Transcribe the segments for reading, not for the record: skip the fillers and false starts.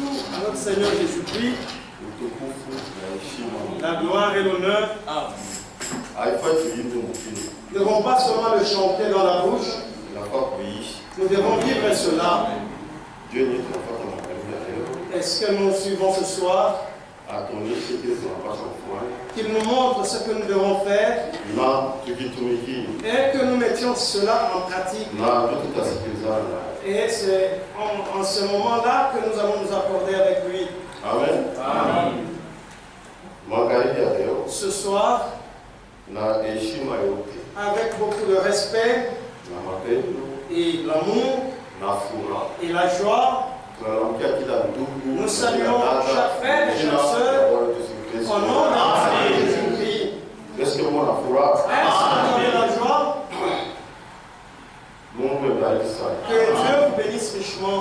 tout à notre Seigneur Jésus-Christ. La gloire et l'honneur. Nous ne devons pas seulement le chanter dans la bouche. Nous devons vivre cela. Est-ce que nous suivons ce soir? Qu'il nous montre ce que nous devons faire et que nous mettions cela en pratique. Et c'est en ce moment-là que nous allons nous accorder avec lui. Amen. Amen. Ce soir, avec beaucoup de respect et l'amour et la joie, nous saluons chaque frère et chaque sœur au nom de Jésus-Christ. Est-ce que vous avez la joie? Que Dieu vous bénisse richement.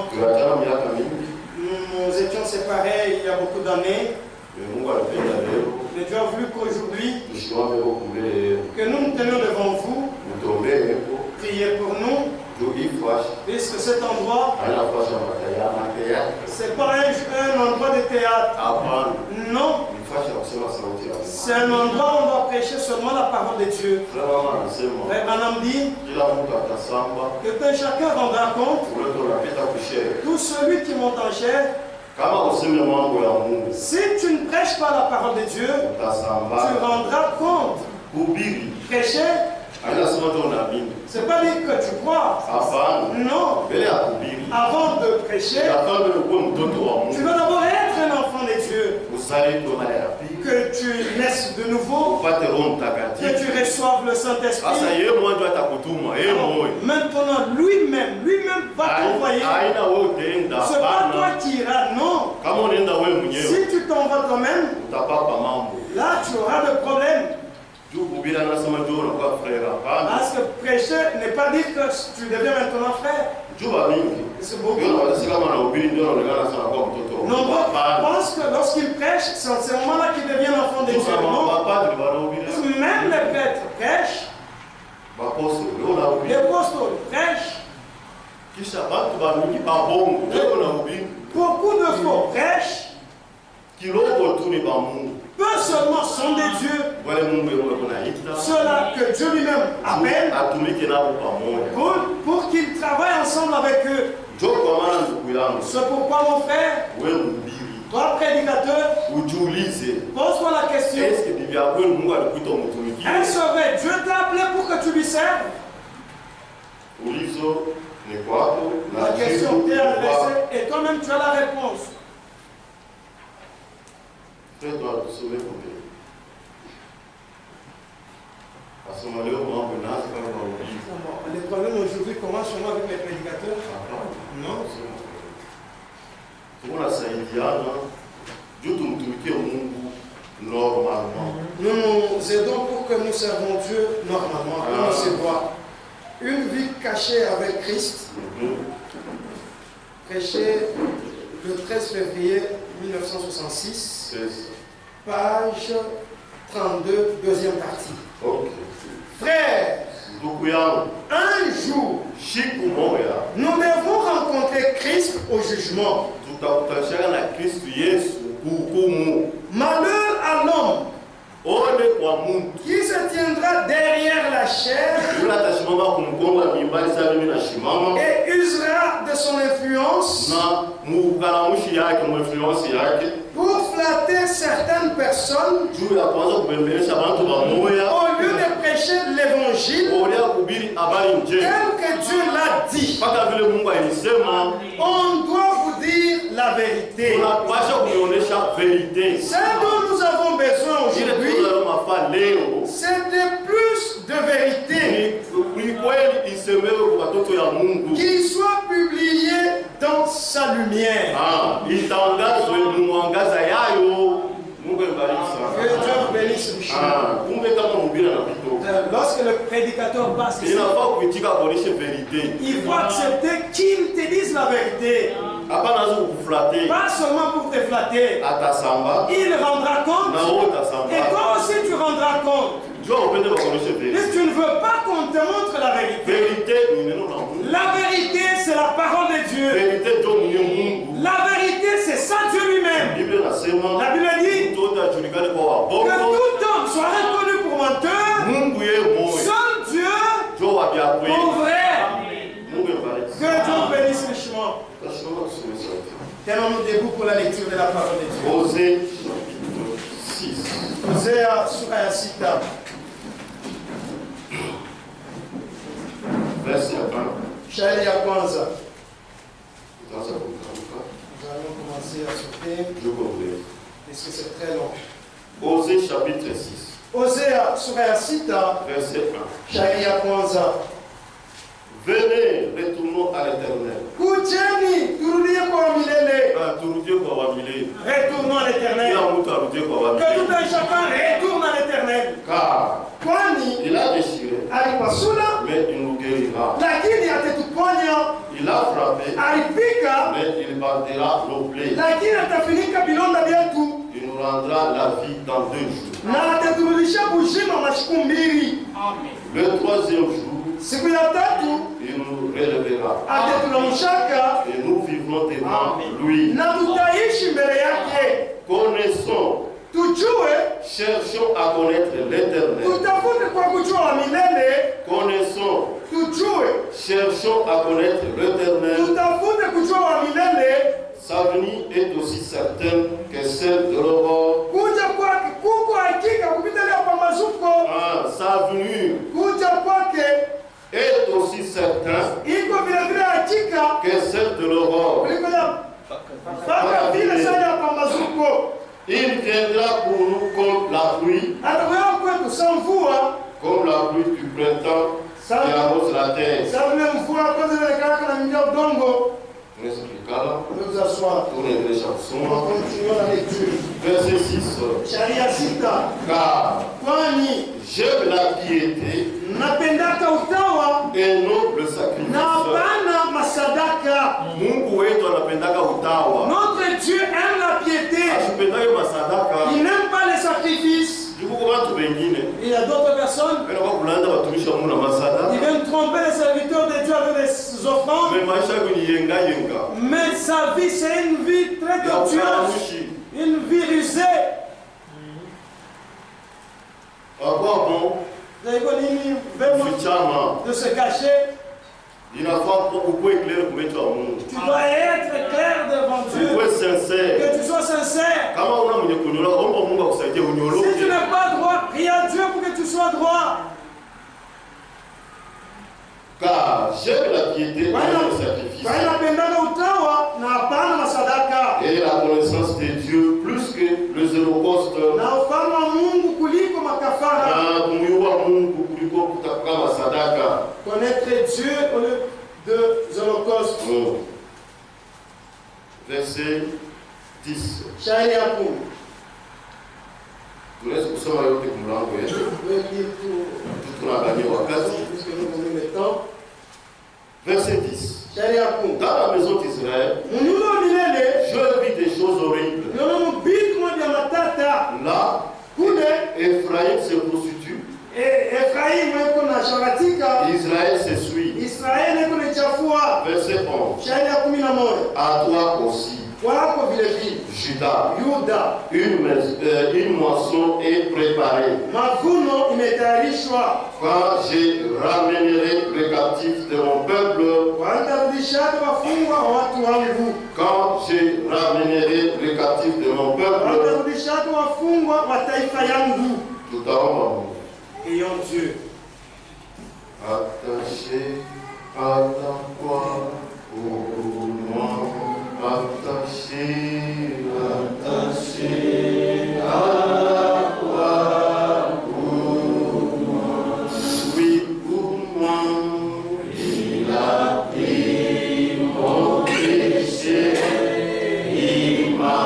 Nous étions séparés il y a beaucoup d'années. Mais Dieu a voulu qu'aujourd'hui, que nous nous tenions devant vous, priez pour nous. Puisque cet endroit, c'est pas un endroit de théâtre. Non. C'est un endroit où on doit prêcher seulement la parole de Dieu. Frère Branham dit que chacun rendra compte. Tout celui qui monte en chair. Si tu ne prêches pas la parole de Dieu, tu rendras compte. Prêcher, c'est pas dire que tu crois. Non. Avant de prêcher, tu dois d'abord être un enfant de Dieu. Que tu naisses de nouveau. Que tu reçoives le Saint-Esprit. Maintenant, lui-même va t'envoyer. Ce n'est pas toi qui iras, non. Si tu t'en vas toi-même, là tu auras des problèmes. Parce que prêcher n'est pas dire que tu deviens maintenant frère. C'est beaucoup. Nombreux pensent que lorsqu'ils prêchent, c'est en ce moment-là qu'ils deviennent enfants de Dieu. Non. Même les prêtres prêchent. Les apôtres prêchent. Beaucoup de faux prêchent. Peu seulement sont des dieux. Ceux-là que Dieu lui-même appelle pour qu'ils travaillent ensemble avec eux. C'est pourquoi mon frère, toi prédicateur, pose-toi la question. Est-ce vrai? Dieu t'a appelé pour que tu lui serves? La question t'est adressée et toi-même tu as la réponse. Les problèmes aujourd'hui commencent seulement avec les prédicateurs. Non. Nous nous aidons pour que nous servons Dieu normalement, comme on se voit. Une vie cachée avec Christ, prêché le 13 février 1966, page 32, deuxième partie. Frère, un jour, nous devons rencontrer Christ au jugement. Malheur à l'homme qui se tiendra derrière la chair et usera de son influence pour flatter certaines personnes au lieu de prêcher l'évangile tel que Dieu l'a dit. On doit vous dire la vérité. Ce dont nous avons besoin aujourd'hui, c'est de plus de vérité qui soit publié dans sa lumière. Que Dieu vous bénisse richement. Lorsque le prédicateur passe ici, il faut accepter qu'il te dise la vérité. Pas seulement pour te flatter. Il rendra compte. Et toi aussi tu rendras compte. Mais tu ne veux pas qu'on te montre la vérité. La vérité, c'est la parole de Dieu. La vérité, c'est sa Tenons-nous debout pour la lecture de la parole de Dieu. Osée chapitre 6. Hosea sura ya 6. Verset 1. Shairi ya kwanza. Dans sa programme. Nous allons commencer à sauter. Je complète. Parce que c'est très long. Osée chapitre 6. Hosea sura ya 6. Verset 1. Shairi ya kwanza. Venez, retournons à l'Éternel. Kujeni, turudie kwa milele. Retournons à l'Éternel. Que tout un chacun retourne à l'Éternel. Car Kwani il a déchiré, alipasula, mais il nous guérira. lakini atatuponya. Il a frappé, Alipika, mais il bandera nos plaies. lakini atafunika vidonda vyetu. Il nous rendra la vie dans 2 jours. Na ataturudisha uzima masiku mbili. Le 3e jour, Siku ya tatu il nous relèvera. atatuamshaka Et nous vivrons devant lui. na tutaishi mbele yake. Connaissons, Tujue, cherchons à connaître l'Éternel. tutafute kwa kujua wa milele. Connaissons, Tujue, cherchons à connaître l'Éternel. tutafute kujua wa milele. Sa venue est aussi certaine que celle de l'aurore. Kuja kwake kuko hakika kupita leo pambazuko. Sa venue Kuja kwake est aussi certain iko vile vile hakika que celle de l'aurore. kuliko ya mpaka vile sana ya pambazuko. Il viendra pour nous comme la pluie, Atakuwa kwetu sa mvua, comme la pluie du printemps qui arrose la terre. sa vile mvua kwanza inaonekana na mimea udongo. On expliquera là. Nous nous asseoir. Tournez les On chansons. continue la lecture. Verset 6. Sharia 6. Car Kwani j'aime la piété napendaka utawa et non le sacrifice. na hapana masadaka. Mungu wetu anapendaka utawa. Notre Dieu aime la piété. Asipendake masadaka. Il n'aime pas les sacrifices. Il y a d'autres personnes qui viennent tromper les serviteurs de Dieu avec des offrandes. Mais sa vie, c'est une vie très tortueuse. Une vie rusée. De se cacher. Tu dois être clair devant Dieu. Que tu sois sincère. Si tu n'es pas droit, prie à Dieu pour que tu sois droit. Car j'aime la piété et le sacrifice. Et la connaissance de Dieu plus que les holocaustes. Connaître Dieu au lieu des holocaustes. Verset 10. Verset 10. Dans la maison d'Israël, je vis des choses horribles. Là, Ephraïm se prostitue. Israël s'essuie. Verset 11. À toi aussi, Judas, une moisson est préparée. Quand je ramènerai les captifs de mon peuple, quand je ramènerai les captifs de mon peuple, tout à l'heure, ayons Dieu. Attaché à la croix, pour moi, attaché à la croix, pour moi. Oui, pour moi, il a pris mon péché, il m'a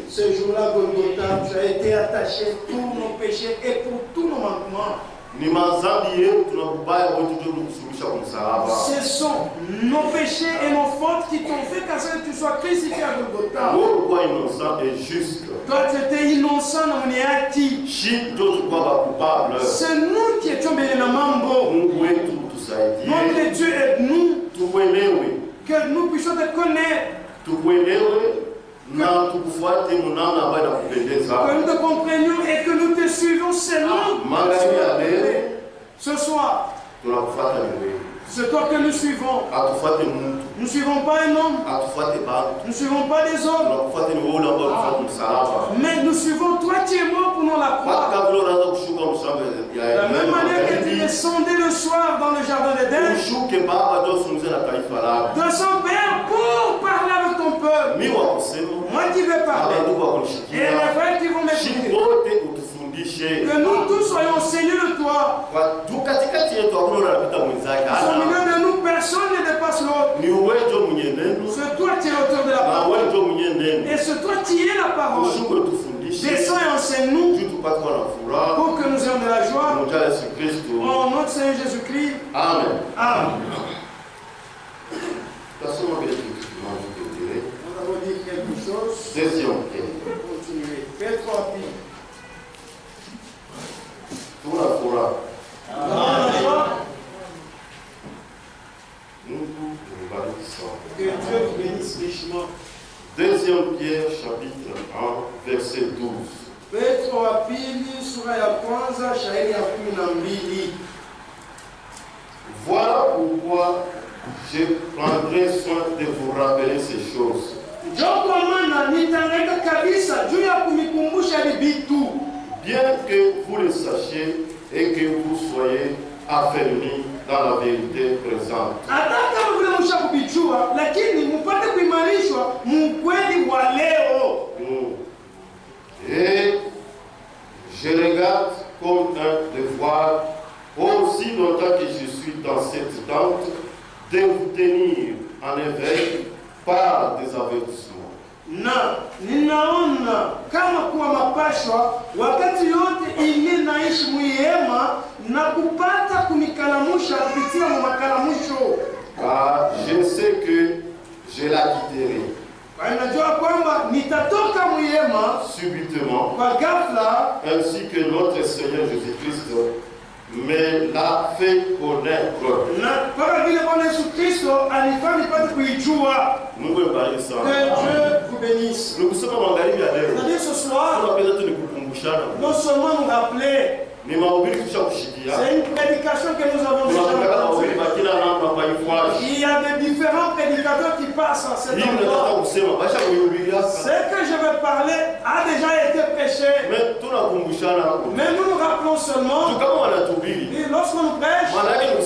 ce jour-là, Golgotha, tu as été attaché pour nos péchés et pour tous nos manquements. Ce sont nos péchés et nos fautes qui t'ont fait qu'à ce que tu sois crucifié à Golgotha. Toi, tu étais innocent, non, c'est nous qui étions bien puissions te connaître. Que nous te comprenions et que nous te suivions selon. Ce soir, c'est toi que nous suivons. Nous ne suivons pas un homme. Nous ne suivons pas des hommes. Mais nous suivons toi qui es mort pour nous la croix. De la même manière que tu descendais le soir dans le jardin d'Éden, de son Père pour parler avec ton peuple. Moi qui vais parler. Et les frères qui vont m'écouter. Que nous tous soyons enseignés de toi. Au milieu de nous, personne ne dépasse l'autre. C'est toi qui es l'auteur de la parole. Et c'est toi qui es la parole. Descends et enseigne-nous pour que nous ayons de la joie. Au nom de Seigneur Jésus-Christ. Amen. Amen. Nous avons dit quelque chose. Continuez. Faites 3 pieds. Tout la fora. Que Dieu vous bénisse richement. 2 Pierre chapitre 1 verset 12. Petro wa pili sura ya kwanza shairi ya 12. Voilà pourquoi je prendrai soin de vous rappeler ces choses. Bien que vous le sachiez et que vous soyez affermis dans la vérité présente. Et je regarde comme un devoir, aussi longtemps que je suis dans cette tente, de vous tenir en éveil par des avertissements. Ninaona kama kuwa mapashwa wakati yote ili naishi mwema na kupata kumikalamusha kupitia makalamusho. Car je sais que je la quitterai. Najua kwamba nitatoka mwema subitement kwa ghafla, ainsi que notre Seigneur Jésus-Christ me l'a fait connaître. Na para vile Bwana Yesu Kristo alifanya nipate kuijua. Mungu abariki sana. Que Dieu vous bénisse. Nikusema magharibi ya leo. C'est-à-dire ce soir, tunapenda tu nikukumbushana. Non seulement nous rappeler. Ni mahubiri tushakushikia. C'est une prédication que nous avons déjà entendue. Il y a des différents prédicateurs qui passent en cet endroit. Ce que je vais parler a déjà été prêché. Mais nous nous rappelons seulement. Et lorsqu'on nous prêche, c'est-à-dire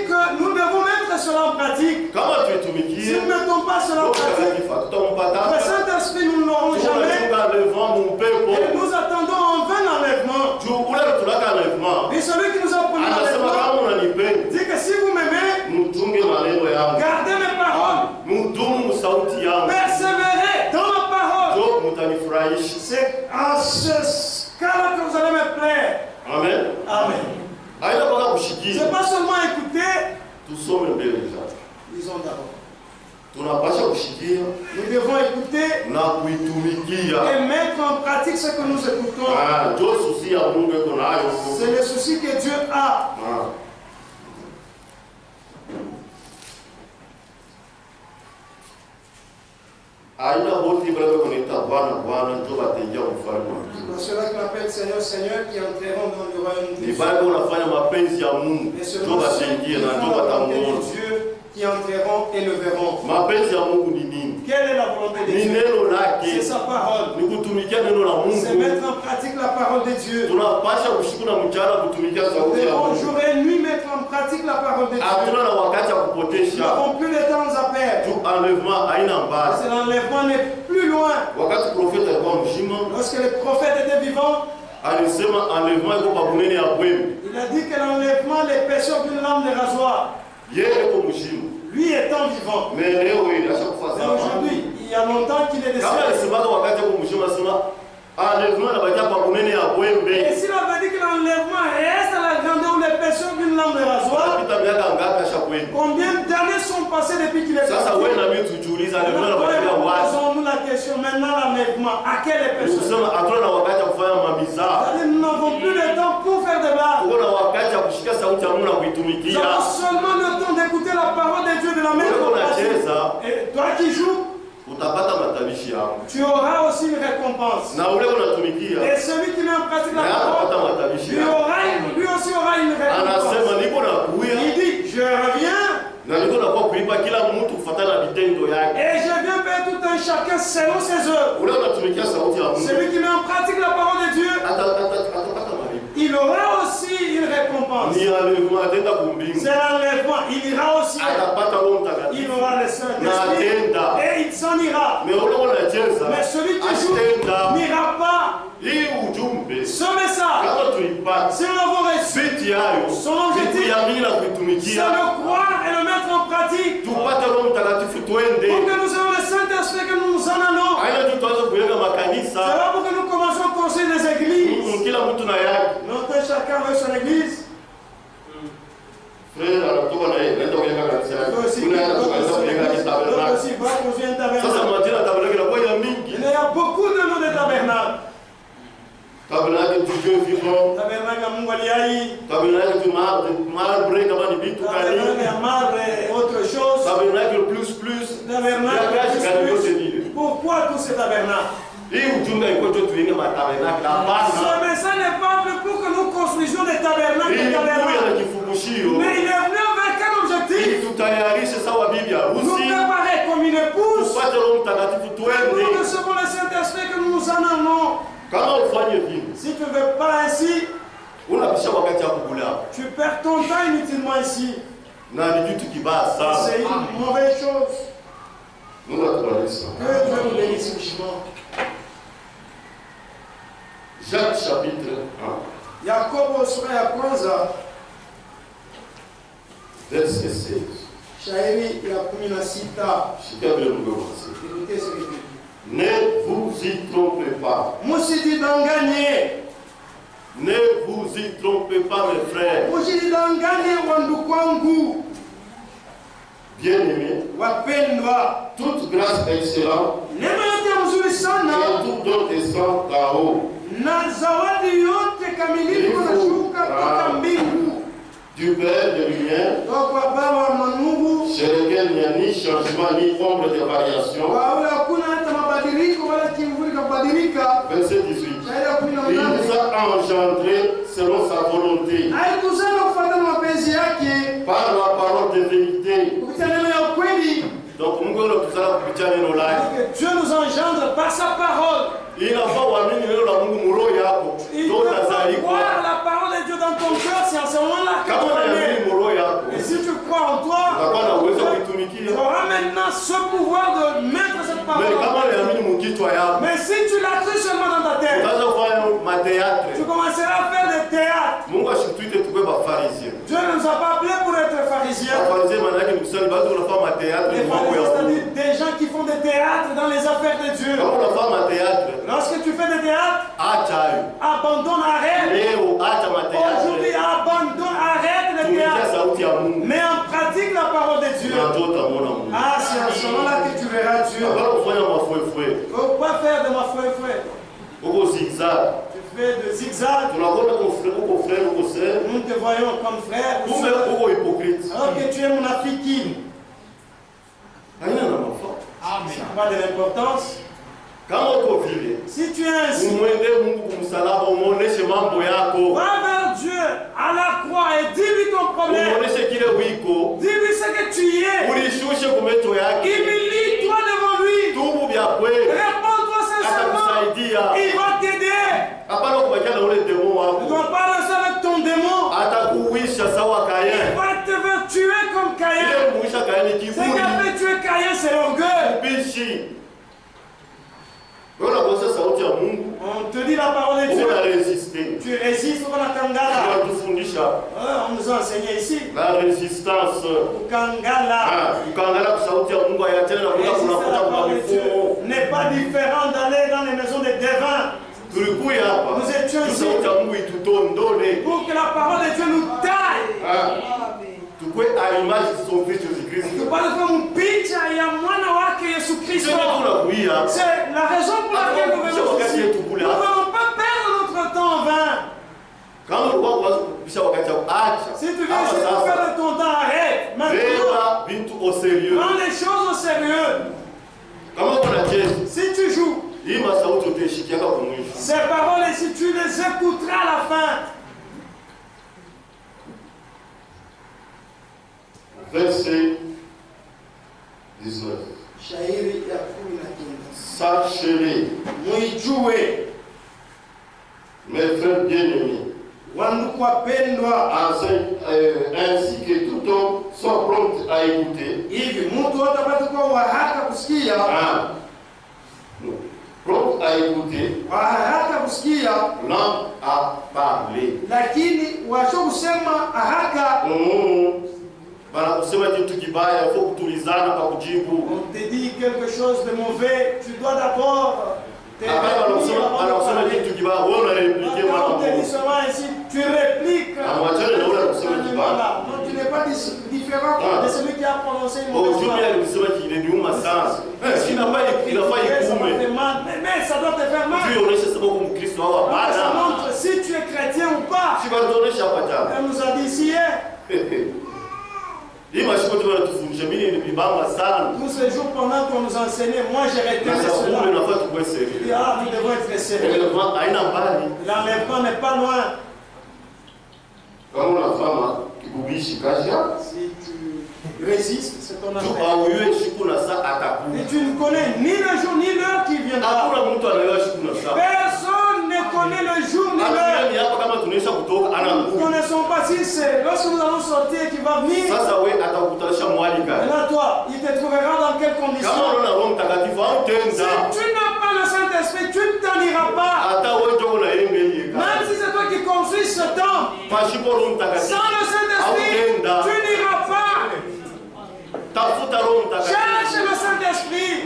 que nous devons mettre cela en pratique. Si nous ne mettons pas cela en pratique, le Saint-Esprit nous ne l'aurons jamais. Et nous attendons en vain l'enlèvement. Et celui qui nous a promis l'enlèvement dit que si vous m'aimez, gardez mes paroles, persévérez dans ma parole. C'est en ce cas-là que vous allez me plaire. Amen. Amen. C'est pas seulement écouter. Lisons d'abord. Nous devons écouter et mettre en pratique ce que nous écoutons. C'est le souci que Dieu a. Ceux-là qui m'appellent Seigneur, Seigneur, qui entreront dans le royaume de Dieu. Mais seulement ceux qui font la volonté de Dieu, qui entreront et le verront. Quelle est la volonté de Dieu? C'est sa parole. C'est mettre en pratique la parole de Dieu. Nous devons jour et nuit mettre en pratique la parole de Dieu. Nous n'avons plus de temps à perdre. C'est l'enlèvement n'est plus loin. Lorsque le prophète était vivant, il a dit que l'enlèvement les pécheurs d'une lame de rasoir. Lui étant vivant. Mais aujourd'hui, il y a longtemps qu'il est décédé. Et s'il avait dit que l'enlèvement reste à la grandeur où les pécheurs d'une lame de rasoir, combien d'années sont passées depuis qu'il est parti? Posons-nous la question maintenant, l'enlèvement, à quelle épaisseur? Nous n'avons plus de temps pour faire des blagues. Nous avons seulement le temps d'écouter la parole de Dieu de la même façon. Et toi qui joues, tu auras aussi une récompense. Et celui qui met en pratique la parole, lui aussi aura une récompense. Il dit, je reviens. Et je viens payer tout un chacun selon ses œuvres. Celui qui met en pratique la parole de Dieu, il aura aussi une récompense. C'est l'enlèvement. Il ira aussi. Il aura le Saint-Esprit et il s'en ira. Mais celui qui joue n'ira pas. Ce message, si nous l'avons reçu, son objectif, c'est le croire et le mettre en pratique. Pour que nous ayons le Saint-Esprit, que nous en allons. C'est là pour que nous commençons à construire des églises. Notre chacun veut son église. Frère, alors tout va aller. Il y a beaucoup de noms de tabernacles. Tabernacle du Dieu vivant. Tabernacle à Mungaliaï. Tabernacle du marbre, tabernacle à marbre et autre chose. Tabernacle plus. Tabernacle plus. Pourquoi tous ces tabernacles? Ce message n'est pas venu pour que nous construisions des tabernacles. Mais il est venu avec un objectif. Nous préparer comme une épouse. Nous recevons le Saint-Esprit que nous nous en allons. Si tu ne veux pas ainsi, tu perds ton temps inutilement ici. C'est une mauvaise chose. Que Dieu nous bénisse richement. Jacques chapitre 1. Yakobo sura ya kwanza verset 16. Shairi ya 16. Ne vous y trompez pas. Musijidanganye. Ne vous y trompez pas, mes frères. Musijidanganye wandugu wangu. Bien-aimés, wapendwa, toute grâce excellente neema yote mzuri sana et tout don descend d'en haut. Na zawadi yote kamilifu inashuka kutoka mbingu. Du Père de lumière, chez lequel il n'y a ni changement ni ombre de variation. Verset 18. Il nous a engendrés selon sa volonté. Par la parole de vérité. Donc, Dieu nous engendre par sa parole. Il faut voir la parole de Dieu dans ton cœur, c'est en ce moment-là que tu vas aimer. Et si tu crois en toi, tu auras maintenant ce pouvoir de mettre cette parole. Mais si tu l'as cru seulement dans ta tête, tu commenceras à faire des théâtres. Dieu ne nous a pas appelés pour être pharisiens. Les pharisiens, c'est-à-dire des gens qui font des théâtres dans les affaires de Dieu. Lorsque tu fais des théâtres, abandonne, arrête. Aujourd'hui, abandonne, arrête les théâtres. Mais en pratique la parole de Dieu. Ah, c'est à ce moment-là que tu verras Dieu. Pourquoi faire de ma frère? Tu fais de zigzag. Nous te voyons comme frère. Alors que tu es mon africain. C'est pas de l'importance. Si tu es ainsi, va vers Dieu à la croix et dis-lui ton problème. Dis-lui ce que tu es. Humilie-toi devant lui. Réponds-toi sincèrement. Il va t'aider. Tu ne dois pas rester avec ton démon. Il va te faire tuer comme Caïn. Ce qui a fait tuer Caïn, c'est l'orgueil. On te dit la parole de Dieu. Tu résistes au Kangala. On nous a enseigné ici. La résistance. Kangala. N'est pas différent d'aller dans les maisons des devins. Nous étions ici pour que la parole de Dieu nous taille. À l'image de son fils Jésus-Christ. C'est la raison pour laquelle nous venons ici. Nous ne voulons pas perdre notre temps en vain. Si tu viens ici pour faire de ton temps, arrête. Maintenant, prends les choses au sérieux. Si tu joues, ces paroles ici, tu les écouteras à la fin. Verset 19. Sachez-les, mes frères bien-aimés, ainsi que tout homme soit prompt à écouter. Prompt à écouter, lent à parler. On te dit quelque chose de mauvais, tu dois d'abord te répliquer. On te dit seulement ici, tu répliques. Non, tu n'es pas différent de celui qui a prononcé une mauvaise parole. Mais ça doit te faire mal. Ça montre si tu es chrétien ou pas. Elle nous a dit ici hier. Tous ces jours pendant qu'on nous enseignait, moi j'ai retenu cela. Nous devons être sérieux. L'enlèvement n'est pas loin. Si tu résistes, c'est ton affaire. Et tu ne connais ni le jour ni l'heure qui viendra. Personne ne connaît le jour ni l'heure. Nous ne connaissons pas si c'est lorsque nous allons sortir qui va venir. Maintenant toi, il te trouvera dans quelles conditions? Si tu n'as pas le Saint-Esprit, tu ne t'en iras pas. Même si c'est toi qui construis ce temple, sans le Saint-Esprit, tu n'iras pas. Cherche le Saint-Esprit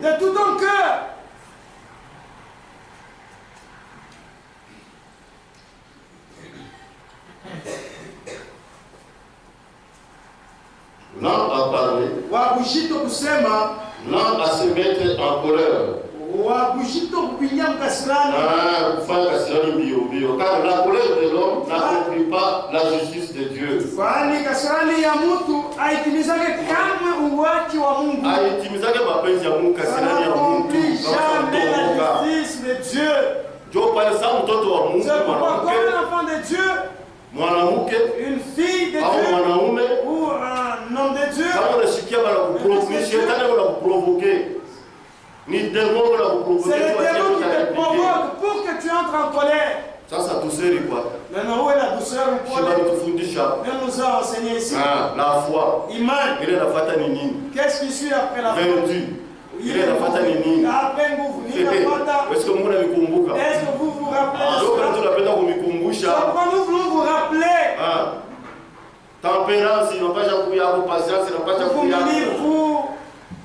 de tout ton cœur. Lent à parler, lent à se mettre en colère. Car la colère de l'homme n'accomplit pas la justice de Dieu. C'est pourquoi comme un enfant de Dieu, une fille de Dieu ou un homme de Dieu, c'est le démon qui te provoque pour que tu entres en colère. Maintenant, où est la douceur? Elle nous a enseigné ici. La foi. Iman. Qu'est-ce qui suit après la foi? Après vous est-ce que vous vous rappelez? Pourquoi nous voulons vous rappeler? Tempérance, il n'a pas de patience, il n'a pas de vous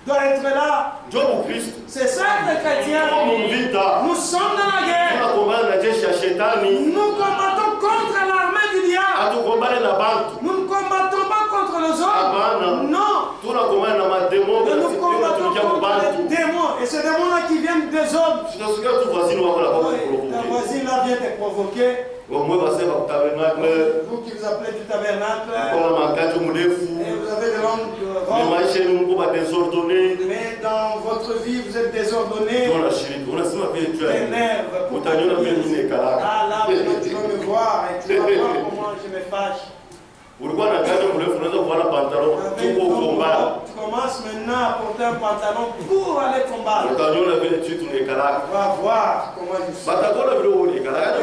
doit être là. C'est ça les chrétiens. Nous sommes dans la guerre. Nous combattons contre l'armée du diable. Nous ne combattons pas contre les hommes. Non. Mais nous combattons contre les démons. Et ces démons-là qui viennent des hommes. Ta voisine là vient te provoquer. Vous qui vous appelez du tabernacle, et vous avez de longues robes, mais dans votre vie vous êtes désordonné, t'énerve, ah là tu vas me voir et tu vas voir comment je me fâche. Tu commences maintenant à porter un pantalon pour aller combattre. On va voir comment tu es.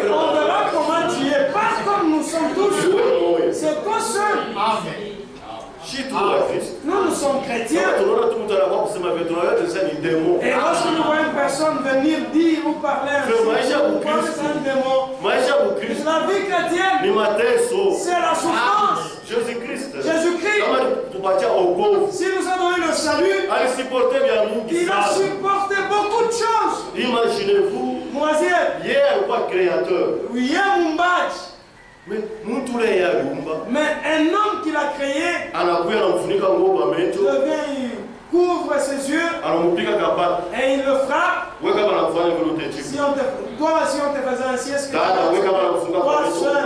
On verra comment tu es, pas comme nous sommes tous. C'est toi seul. Nous sommes chrétiens. Et lorsque nous voyons une personne venir dire ou parler ainsi, nous pensons que c'est un démon. La vie chrétienne, c'est la souffrance. Jésus-Christ. Si nous a donné le salut, il a supporté beaucoup de choses. Imaginez-vous, hier quoi créateur. Mais un homme qu'il a créé, il couvre ses yeux et il le frappe. Si on te faisait ainsi, est-ce que toi seul,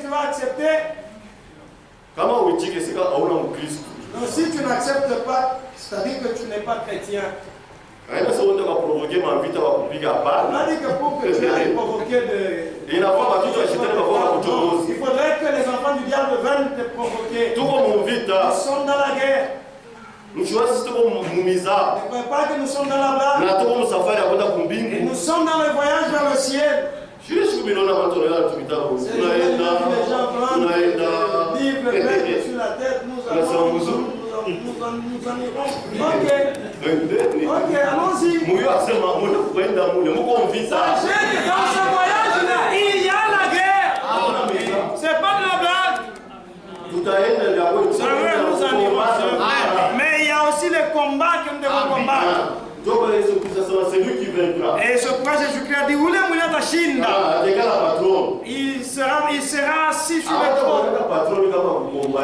tu vas accepter? Donc, si tu n'acceptes pas, c'est-à-dire que tu n'es pas chrétien. On a dit que pour que tu ailles provoquer il faudrait que les enfants du diable viennent te provoquer. Nous sommes dans la guerre. Ne croyez pas que nous sommes dans la blague. Et nous sommes dans le voyage vers le ciel. C'est les gens blancs, livres verts sur la tête, nous en irons. Ok, allons-y. Sachez que dans ce voyage-là, il y a la guerre. C'est pas de la blague. C'est vrai, nous en irons. Mais il y a aussi les combats que nous devons combattre. Et ce pourquoi Jésus-Christ a dit, il sera assis sur le trône.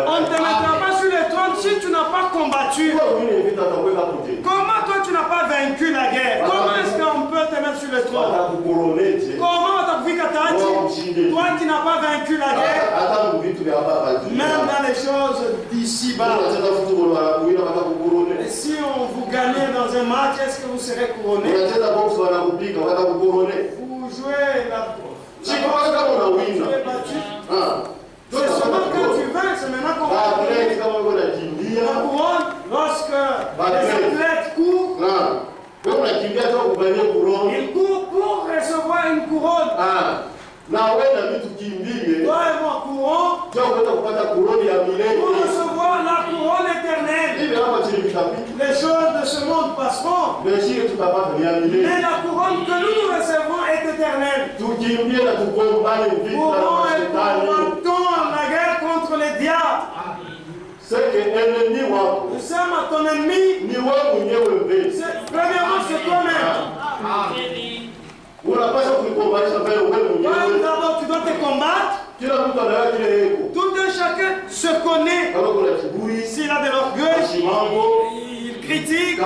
On ne te mettra pas sur le trône si tu n'as pas combattu. Comment toi tu n'as pas vaincu la guerre? Comment est-ce qu'on peut te mettre sur le trône? Comment on t'a vu toi qui n'as pas vaincu la guerre? Même dans les choses d'ici-bas. Et si on vous gagne dans un match, est-ce que vous serez couronné? Vous jouez la boxe. Tu es battu. C'est seulement quand tu vins, c'est maintenant qu'on va couronner. La couronne, lorsque les athlètes courent, ils courent pour recevoir une couronne. Toi et moi courons pour recevoir la couronne éternelle. Les choses de ce monde passeront. Mais la couronne que nous recevons est éternelle. Combattons la guerre contre les diables. Nous sommes à ton ennemi. Premièrement, c'est toi-même. D'abord, tu dois te combattre. Tout un chacun se connaît. S'il a de l'orgueil, il critique.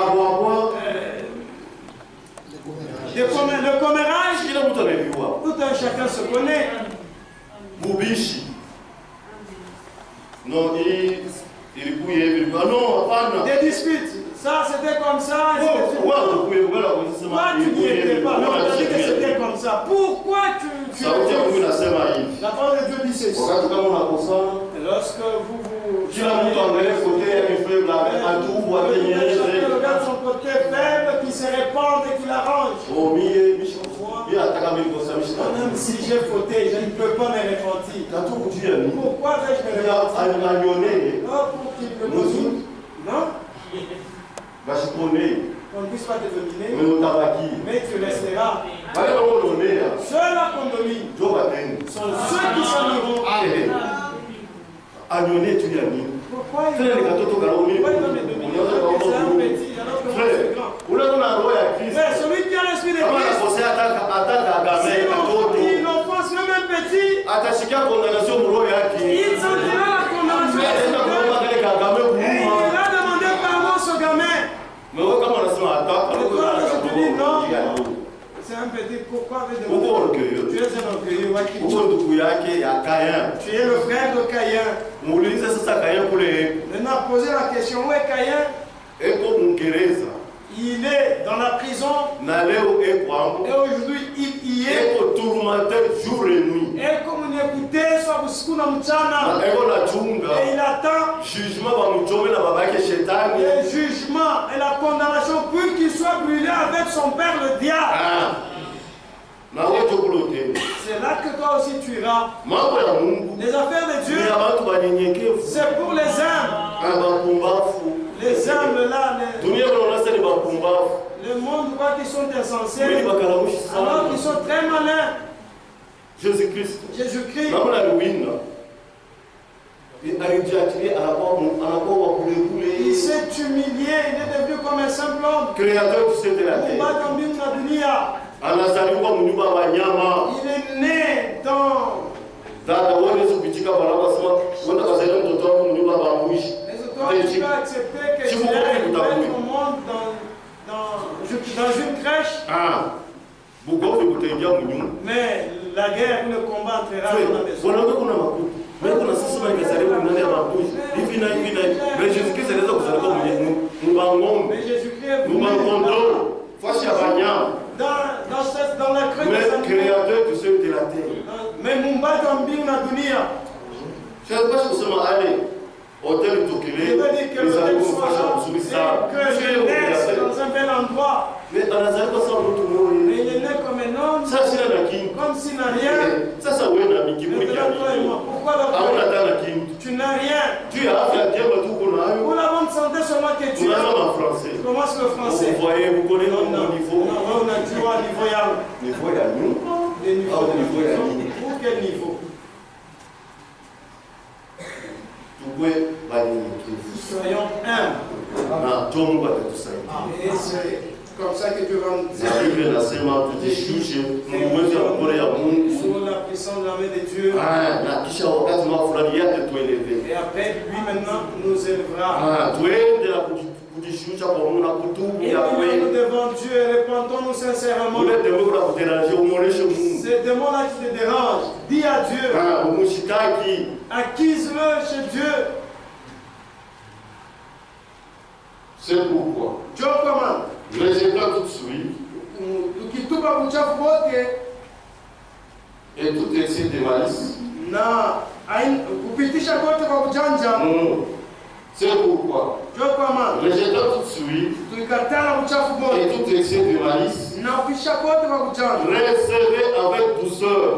Le commérage, tout un chacun se connaît. Des disputes. Ça, c'était comme ça. Pourquoi tu n'y étais pas? Non, on a dit que c'était comme ça. Pourquoi tu la parole de Dieu dit ceci. Lorsque vous regarde son côté faible qui se répand et qui l'arrange. Même si j'ai fauté, je ne peux pas me repentir. Pourquoi vais-je me repentir? Non, pour qu'il me résout. Non? On ne puisse pas te dominer, mais tu resteras. Ceux-là qu'on domine sont ceux qui s'en iront. Pourquoi il doit me dominer? C'est un petit, alors que moi c'est grand. Mais celui qui a l'esprit de Christ, s'il offense même un petit, il sentira la condamnation. Et il a demandé pardon à ce gamin. Mais c'est un petit, pourquoi tu es un orgueilleux? Tu es un orgueilleux. Tu es le frère de Caïn. On a posé la question, où est Caïn? Il est dans la prison. Et aujourd'hui, il y est. Et comme on écoutait, soit et il attend le jugement et la condamnation pour qu'il soit brûlé avec son père le diable. C'est là que toi aussi tu iras. Les affaires de Dieu, c'est pour les âmes. Les âmes là, le monde voit qu'ils sont insensés, alors qu'ils sont très malins. Jésus-Christ. Il s'est humilié, il est devenu comme un simple homme. Créateur de la terre. Il est né dans les autorités. Tu peux accepter que tu es au monde dans une crèche. Mais La guerre ou le combat entrera dans la maison. Mais Jésus-Christ est là pour nous dans la crête mais créateur du ciel et de la terre. Mais Mumba Tambi na dunia. Je ne sais pas si vous allez hôtel Tokélé, les amis vont faire ça. Que je naisse dans un bel endroit. Mais dans la salle, ça va tout le monde. Mais il est né comme un homme. Ça, c'est un akim. Comme s'il n'a rien. Ça, c'est un ami qui vous dit. Pourquoi tu n'as rien? Tu as fait la terre, tout qu'on a eu. Pour la bonne santé seulement que tu as. En français. Comment est-ce le français? Vous voyez, vous connaissez mon niveau. On a dit au niveau Yahoo. Niveau Yahoo. Des niveaux. Pour quel niveau? Soyons humbles. Et c'est comme ça que Dieu va nous dire. Sous la puissance de la main de Dieu. Et après, lui maintenant nous élèvera. Et nous devant Dieu et répondons-nous sincèrement. Ces démons-là qui te dérangent, dis à Dieu. Acquise-le chez Dieu. C'est pourquoi. Dieu commande. Résultat tout de suite. Et tout excès de malice. C'est pourquoi. Résultat tout de suite. Et tout excès de malice. Recevez avec douceur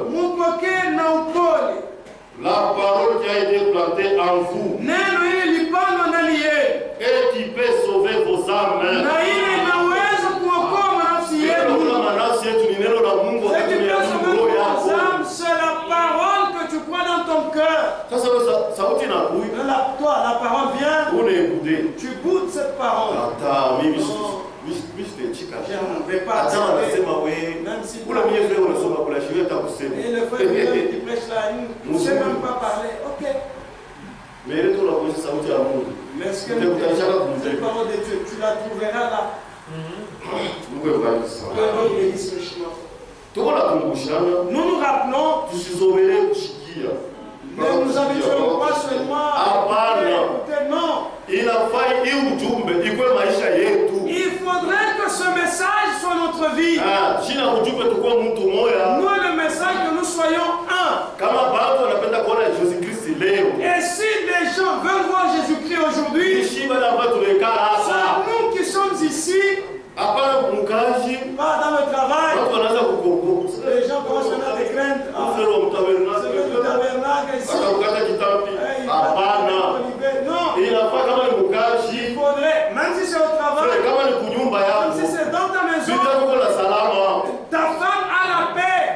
la parole qui a été plantée en vous. Et qui peut sauver vos âmes. C'est la parole que tu crois dans ton cœur. Toi, la parole vient. Tu goûtes cette parole. Je ne vais pas accepter. Même si et le frère qui prêche là, il ne sait même pas parler. Ok. Mais est-ce que cette parole de Dieu, tu la trouveras là? Nous nous rappelons. Mais nous habituons pas seulement à écouter, non. Il faudrait que ce message soit notre vie. Nous, le message que nous soyons un. Et si les gens veulent voir Jésus-Christ aujourd'hui, c'est nous qui sommes ici. Pas dans le travail. Les gens commencent maintenant à te craindre. C'est le tabernacle ici. Non. Il faudrait, même si c'est au travail, même si c'est dans ta maison, ta femme a la paix.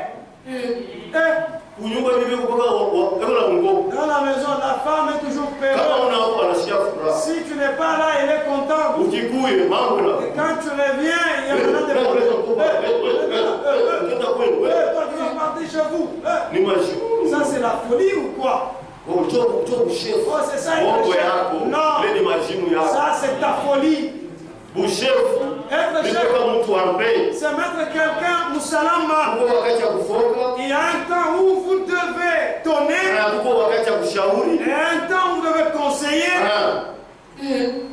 Dans la maison, la femme est toujours peureuse. Si tu n'es pas là, elle est contente. Et quand tu reviens, il y a maintenant des problèmes. Toi, tu vas partir chez vous. Ça, c'est la folie ou quoi? Oh, c'est ça, non. Ça, c'est ta folie. Être chef, c'est mettre quelqu'un Moussalama. Il y a un temps où vous devez donner, et un temps où vous devez conseiller.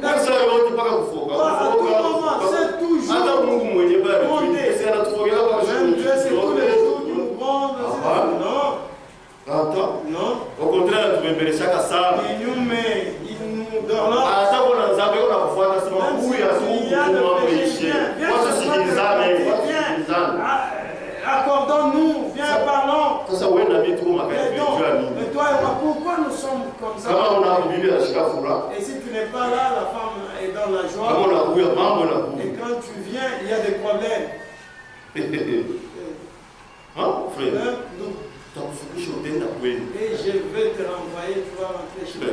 À tout moment, c'est toujours monter. Même Dieu, c'est tous les jours qui nous rendent. Non. Au contraire, tu veux faire chaque salle. Il nous donne. Accordons-nous, viens, parlons. Mais toi et moi, pourquoi nous sommes comme ça? Et si tu n'es pas là, la femme est dans la joie. Et quand tu viens, il y a des problèmes. Frère? Et je vais te renvoyer, tu vas rentrer chez toi.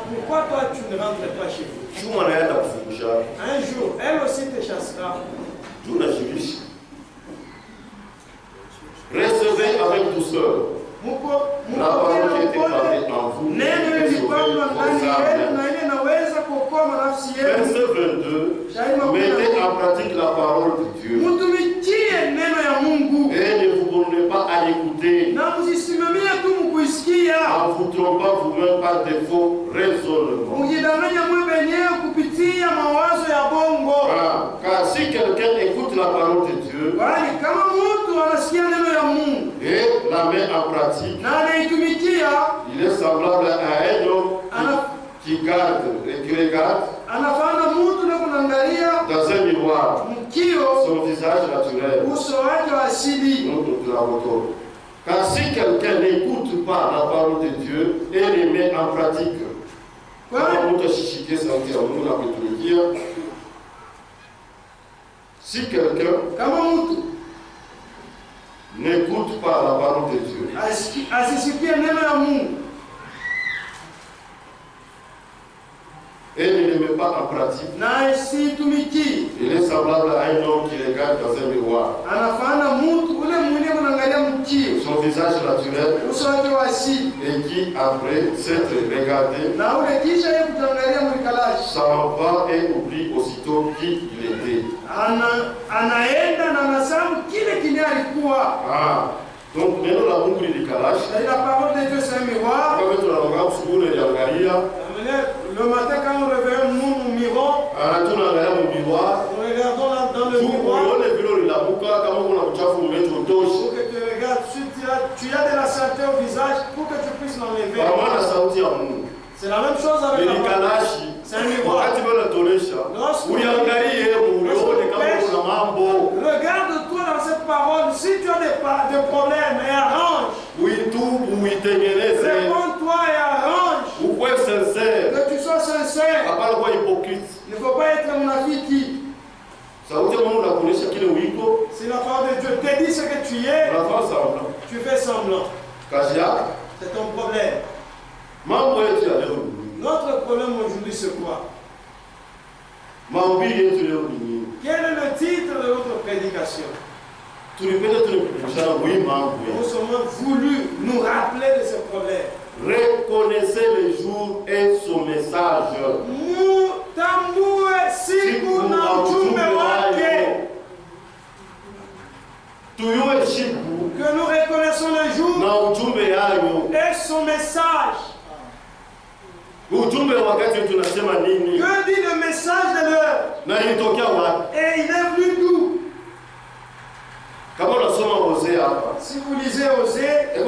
Pourquoi toi tu ne rentres pas chez vous? Un jour, elle aussi te chassera. Recevez avec douceur la parole qui a été plantée en vous. Verset 22. Mettez en pratique la parole de Dieu. Et ne vous par de faux raisonnements. Voilà. Car si quelqu'un écoute la parole de Dieu et la met en pratique, il est semblable à un homme qui garde et qui regarde dans un miroir son visage naturel. Car si quelqu'un n'écoute pas la parole de Dieu et les met en pratique, si quelqu'un n'écoute pas la parole de Dieu et ne les met pas en pratique, il est semblable à un homme qui regarde dans un miroir son visage naturel et qui, après s'être regardé, s'en va et oublie aussitôt qui il était. Donc, neno la Mungu ni décalage. La parole de Dieu c'est un miroir. Le matin quand on réveille nous miroir, on regardons dans le miroir. Pour que tu regardes, si tu as de la saleté au visage, pour que tu puisses l'enlever. C'est la même chose avec la parole. C'est un miroir. Regarde-toi dans cette parole. Si tu as des problèmes, et arrange. Réponds-toi et arrange. Que tu sois sincère. Il ne faut pas être munafiki. Si la parole de Dieu te dit ce que tu es, tu fais semblant. C'est ton problème. Notre problème aujourd'hui c'est quoi? Quel est le titre de notre prédication? Nous avons voulu nous rappeler de ce problème. Reconnaissez le jour et son message. Que nous reconnaissons le jour et son message. Que dit le message de l'heure? Et il est venu d'où? Si vous lisez Osée, il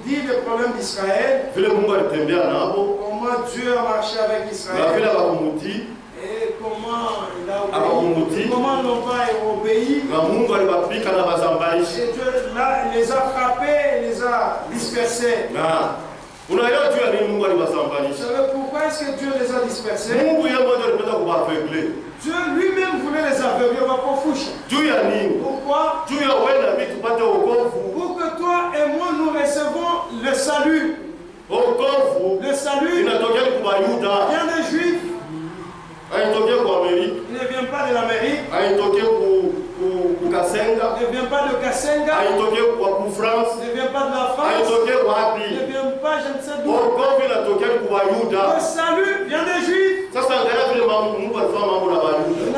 dit le problème d'Israël. Comment Dieu a marché avec Israël. Et comment il a obéi. Comment ils n'ont pas obéi. Et Dieu là, il les a frappés, il les a dispersés. Vous savez pourquoi est-ce que Dieu les a dispersés? Dieu lui-même voulait les aveugler. Pourquoi? Pour que toi et moi nous recevons le salut. Le salut vient des Juifs. Il ne vient pas de l'Amérique. Il ne vient pas de Kassenga. Il ne vient pas de la France. Il ne vient pas, je ne sais d'où. Le salut vient des Juifs. On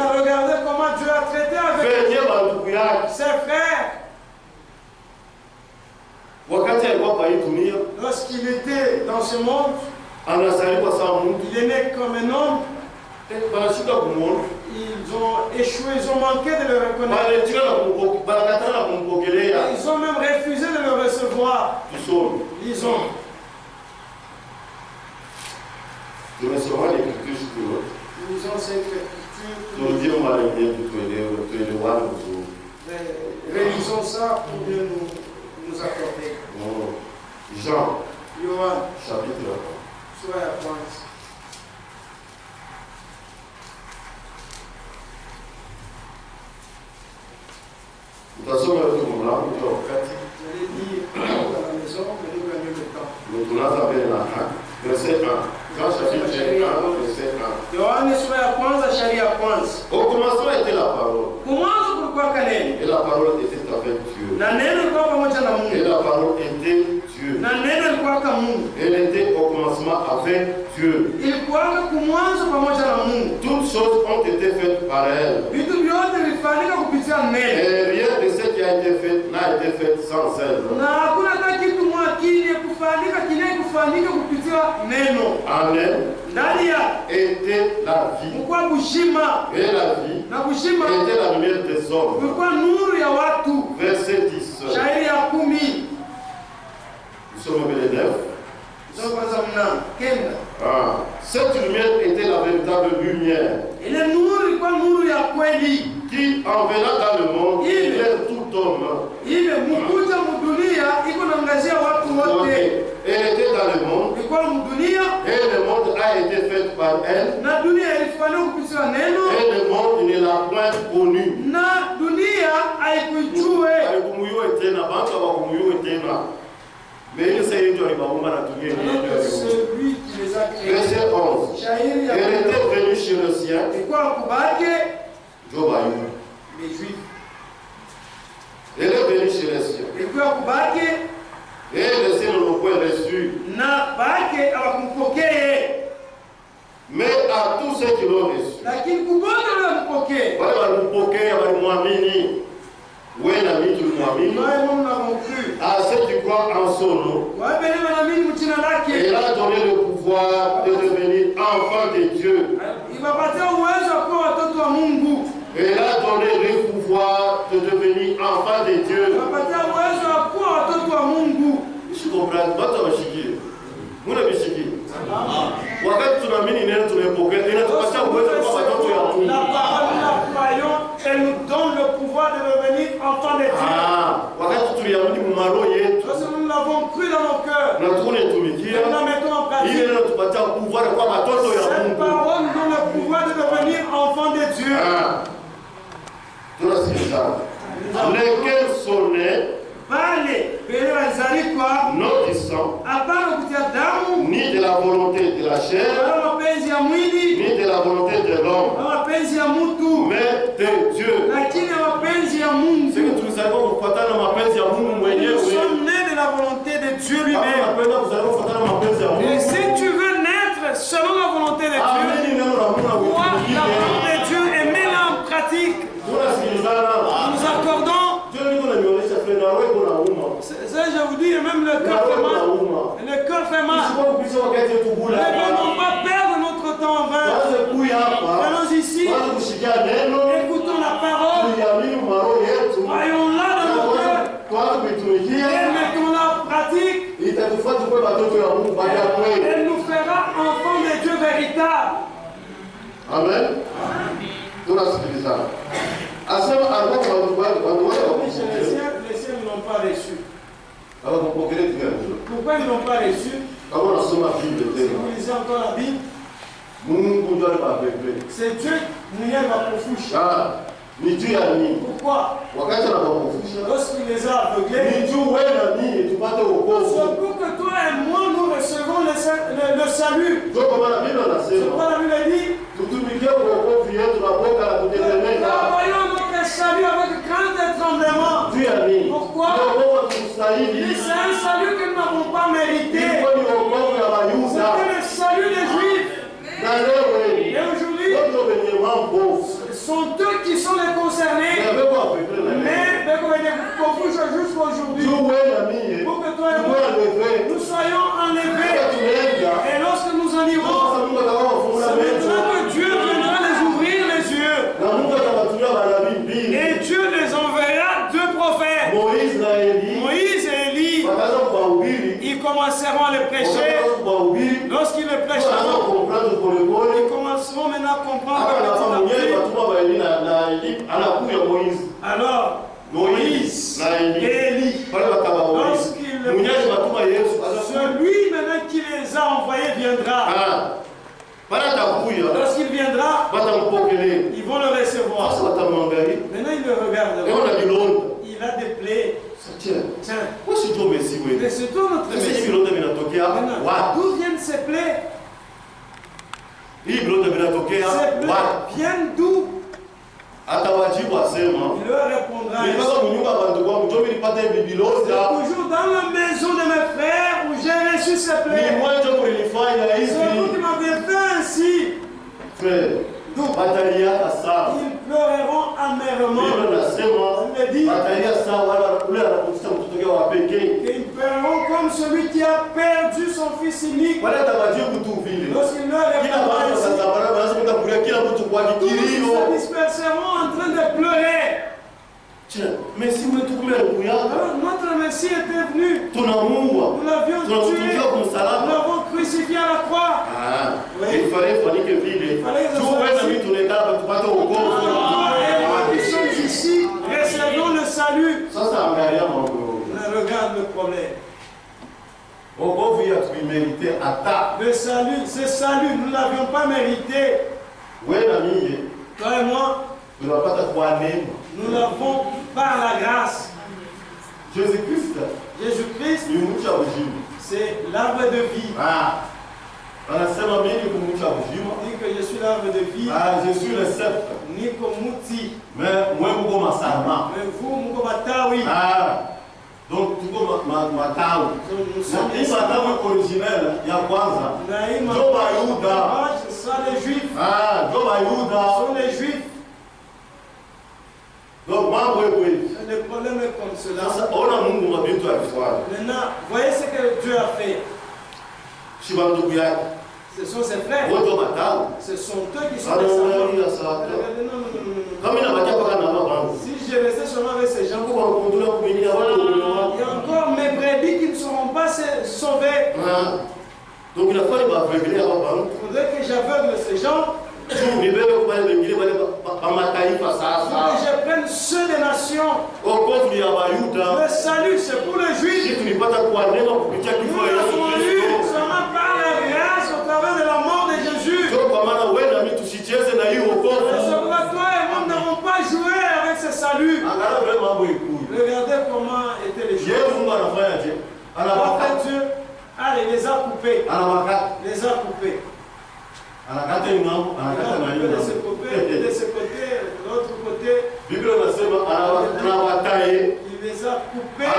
a regardé comment Dieu a traité avec ses frères. Lorsqu'il était dans ce monde, il est né comme un homme. Ils ont échoué, ils ont manqué de le reconnaître. Ils ont même refusé de le recevoir. Ils ont. Ils ont cette écriture. Réalisons ça pour bien nous accorder. Jean, Yohan, chapitre 1. sois à point. Tutasoma yote kwa mlango wa wakati. Tunaanza mbele na verset 1. Jean chapitre 1 verset 1. Yohane sura ya kwanza sharia ya kwanza. Au commencement était la parole. Kumwanzo kulikuwa neno. Et la parole était avec Dieu. Na neno lilikuwa pamoja na Mungu. Et la parole était Dieu. Na neno lilikuwa kama Mungu. Elle était au commencement avec Dieu. Ilikuwa kumwanzo pamoja na Mungu. Toutes choses ont été faites par elle. Vitu vyote vilifanyika kupitia neno. Et rien de ce qui a été fait n'a été fait sans elle. Na hakuna hata kitu moja En elle était la vie. Et la vie était la lumière des hommes. Verset 10. Nous sommes au verset 9. Cette lumière était la véritable lumière qui enverra dans le monde vers tout homme. Elle était dans le monde et le monde a été fait par elle et le monde ne l'a point connu. Mais il s'est dit verset 11. Elle était venue chez le sien. Les Juifs. Elle est venue chez les siens. Et les siens ne l'ont point reçu. Mais à tous ceux qui l'ont reçu. À ceux qui croient en son nom, il a donné le pouvoir de devenir enfant de Dieu. Il a donné le pouvoir de devenir enfant de Dieu. Je comprends. Wakati tunaamini neno tumepokea, inatupatia uwezo kwa watoto ya Mungu. La parole la croyons, elle nous donne le pouvoir de devenir enfant de Dieu. Wakati tuliamini mumaro yetu. Parce que nous l'avons cru dans nos cœurs. Na tunetumikia. Nous la mettons en pratique. Ile inatupatia pouvoir kwa watoto ya Mungu. Cette parole nous donne le pouvoir de devenir enfant de Dieu. Tunasikiza. Lesquels sonnaient non du sang, ni de la volonté de la chair, ni de la volonté de l'homme, mais de Dieu. C'est que nous savons que nous sommes nés de la volonté de Dieu lui-même. Et si tu veux naître selon la volonté de Dieu, crois la volonté de Dieu et mets-la en pratique. Nous accordons. Ça, je vous dis, même le cœur fait mal. Le cœur fait mal. Ne venons pas perdre notre temps en vain. Venons ici, écoutons la parole, voyons-la dans nos cœurs et mettons-la en pratique. Elle nous fera enfants de Dieu véritable. Amen. Les siens ne l'ont pas reçu. Pourquoi ils ne l'ont pas reçu? Si vous lisez encore la Bible, c'est Dieu qui va profoucher. Pourquoi? Lorsqu'il les a aveuglés, c'est pour que toi et moi nous recevons le salut. C'est pourquoi la Bible dit, travaillons notre salut avec crainte et tremblement. Pourquoi? C'est un salut que nous n'avons pas mérité. C'était le salut des Juifs. Et aujourd'hui, ce sont eux qui sont les concernés. Mais jusqu'à aujourd'hui, pour que toi et moi, nous soyons enlevés. Et lorsque nous en irons, c'est maintenant que Dieu viendra les ouvrir les yeux. Et Dieu les enverra deux prophètes, Moïse et Élie. Ils commenceront à le prêcher. Lorsqu'ils le prêcheront, ils commenceront maintenant à comprendre. Alors, Moïse et Élie, celui maintenant qui les a envoyés viendra. Lorsqu'il viendra, ils vont le recevoir. Maintenant, ils le regarderont. Il a des plaies. Tiens, c'est toi notre Messie. D'où viennent ces plaies? Ces plaies viennent d'où? Il leur répondra. C'est toujours dans la maison de mes frères où j'ai reçu ces plaies. C'est vous qui m'avez fait ainsi. Donc, ils pleureront amèrement. Il me dit qu'ils pleureront comme comme celui qui a perdu son fils unique. Lorsqu'il meurt, les parents se disperseront en train de pleurer. Mais si Notre Messie était venu. Nous l'avions tué. Nous l'avons crucifié à la croix. Il fallait que nous sommes ici, recevons le salut. Regarde le problème. Le salut, ce salut, nous ne l'avions pas mérité. Toi et moi, nous l'avons par la grâce. Jésus-Christ, c'est l'arbre de vie. On dit que je suis l'arbre de vie. Je suis le sceptre. Mais moi, je suis Matawi. Donc, tu vois, ma taou. Il m'a originel, il y a quoi ça? Ce sont les Juifs. Ce sont les Juifs. Donc, moi, le problème est comme cela. Maintenant, voyez ce que Dieu a fait. Ce sont ses frères. Ce sont eux qui sont descendants. Si je restais seulement avec ces gens, il y a encore mes brebis qui ne seront pas sauvés. Donc il faudrait que j'aveugle ces gens. Pour que je prenne ceux des nations. Le salut, c'est pour les Juifs. Nous l'avons eu seulement par la grâce au travers de la mort de Jésus. C'est pourquoi toi et moi n'avons pas joué avec ce salut. Regardez comment étaient les Juifs. Dieu, allez, les a coupés. Les a coupés. De ce côté, de l'autre côté, il les a coupés.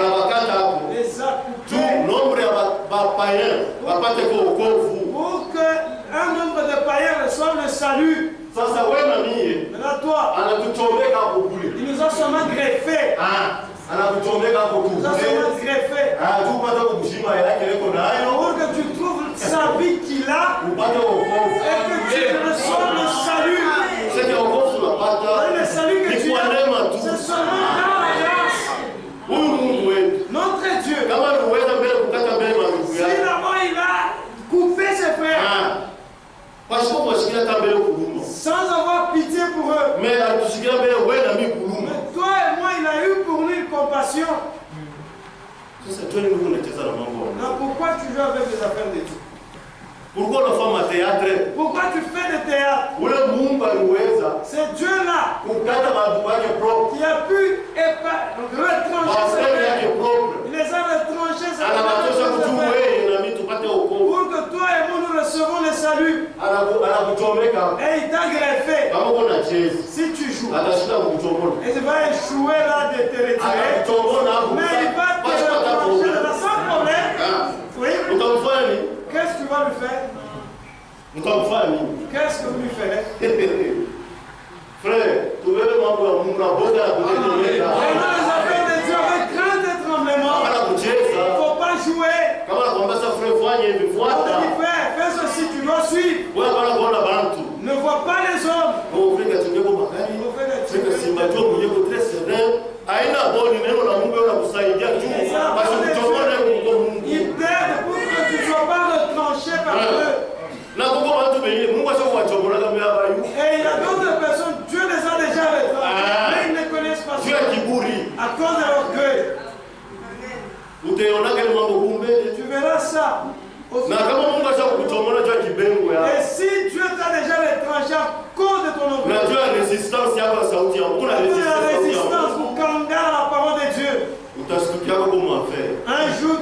Pour qu'un nombre de païens reçoive le salut. Maintenant, toi, il nous a seulement greffés. Nous a seulement greffés. Pour que tu trouves sa vie qu'il a et que tu reçoives le salut. Le salut que tu as, c'est seulement dans la grâce. Notre Dieu, si d'abord il a coupé ses frères sans avoir pitié pour eux, mais toi et moi il a eu pour nous une compassion. Non, pourquoi tu joues avec les affaires de Dieu? Pourquoi la femme a théâtre? Pourquoi tu fais le théâtre? C'est Dieu-là qui a pu retrancher ses frères. Il les a retranchés pour que toi et moi nous recevons le salut. Et il t'a greffé. Si tu joues, et tu vas échouer là de te retirer, mais il va te retrancher là sans problème. Oui. Qu'est-ce que tu vas lui faire? Qu'est-ce que vous lui ferez? Frère, tu veux le membre de mon abonné à côté de les affaires de Dieu avec crainte et tremblement. Il ne faut pas jouer. Fais ceci, tu dois suivre. Ne vois pas les hommes. Il t'aide pour que tu ne sois pas retranché par eux. Et il y a d'autres personnes, Dieu les a déjà retranchés, mais ils ne connaissent pas ça à cause de l'orgueil. Tu verras ça. Et si Dieu t'a déjà retranché à cause de ton orgueil, la résistance pour candidater à la parole de Dieu. Un jour,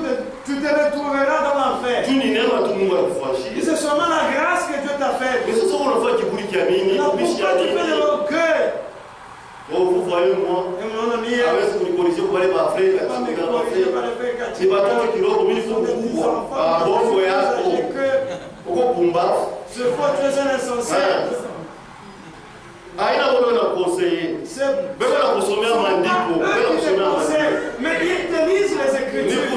tu te retrouveras dans l'enfer. Et c'est seulement la grâce que Dieu t'a faite. Pourquoi tu fais de l'orgueil? Vous voyez moi, avec ce que vous corrigez, vous allez pas faire, c'est pas toi qui l'autre, mais il faut beaucoup. Bon voyage, pourquoi Pumba? Ce faut tu es un insensé. Ah, il a besoin de conseiller. Mais ils te lisent les Écritures.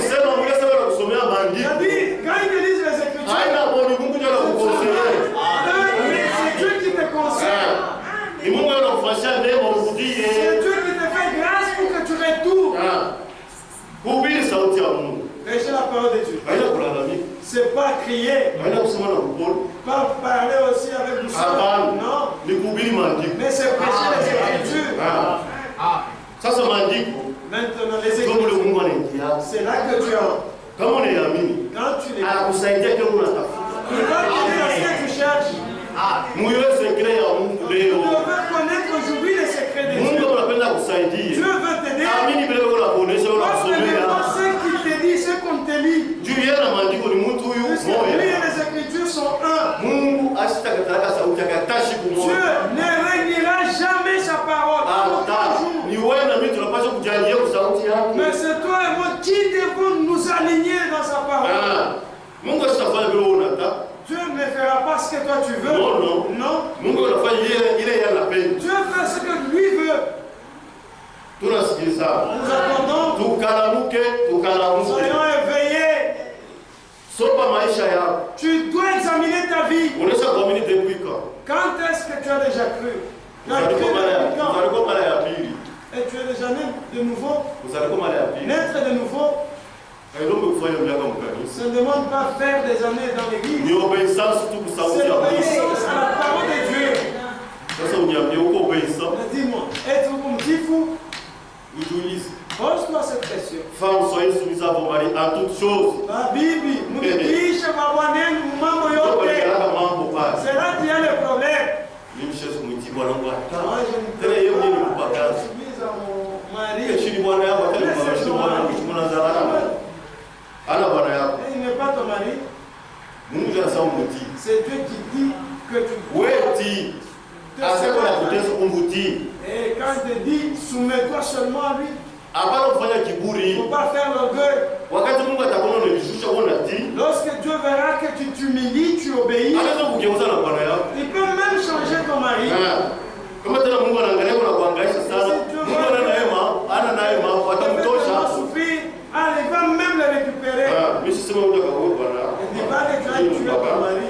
parole de Dieu. C'est pas crier. Pas parler aussi avec douceur. Non. Mais c'est prêcher les Écritures. Ça, c'est magique. Maintenant, les Écritures. C'est là que tu as. Quand tu les il va te dire ce que tu cherches. Tu devrais connaître aujourd'hui les secrets de Dieu. Dieu veut t'aider. Parce que les conseils qu'il te dit, ce qu'on te lit. Parce que lui et les Écritures sont un. Dieu ne réunira jamais sa parole. Mais c'est toi et moi qui devons nous aligner dans sa parole. Dieu ne fera pas ce que toi tu veux. Non. Non. Dieu fait ce que lui veut. Nous attendons. Soyons éveillés. Tu dois examiner ta vie. Quand est-ce que tu as déjà cru? Et tu es déjà né de nouveau. Naître de nouveau. Ça ne demande pas faire des années dans l'église. C'est l'obéissance à la parole de Dieu. Dis-moi, êtes-vous comme Tifou? Pose-toi cette question. Femme, soyez soumise à vos maris en toutes choses. C'est là qu'il y a le problème. Moi, je me suis à mon mari. Il n'est pas ton mari. C'est Dieu qui dit que tu et quand il te dit soumets-toi seulement à lui. Il ne faut pas faire l'orgueil. Lorsque Dieu verra que tu t'humilies, tu obéis, il peut même changer ton mari. Il va même le récupérer. Il ne dit pas que tu as tué ton mari,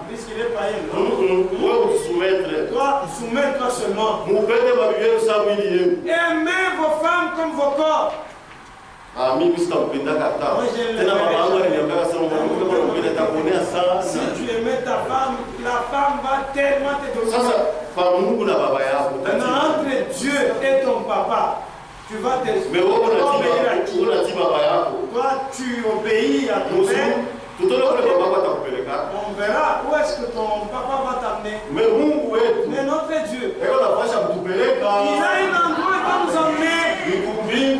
puisqu'il est païen. Toi, soumets-toi seulement. Aimez vos femmes comme vos corps. Si tu aimais ta femme, la femme va tellement te donner. Maintenant, entre Dieu et ton papa, tu vas te obéir à qui? Toi, tu obéis à ton père. On verra où est-ce que ton papa va t'amener. Mais notre Dieu, il a un endroit qui va nous emmener.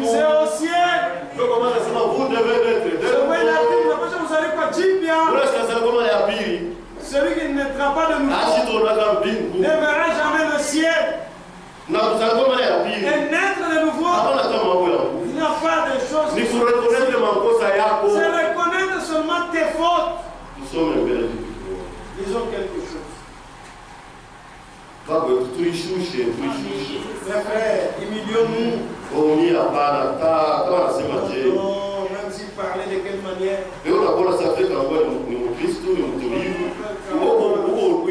C'est au ciel. Celui qui ne mettra pas de nouveau ne verra jamais le ciel. Et naître de nouveau, il n'y a pas de choses. C'est reconnaître seulement tes fautes. Disons quelque chose. Mes frères, humilions-nous. Même s'il parlait de quelle manière. Alors que,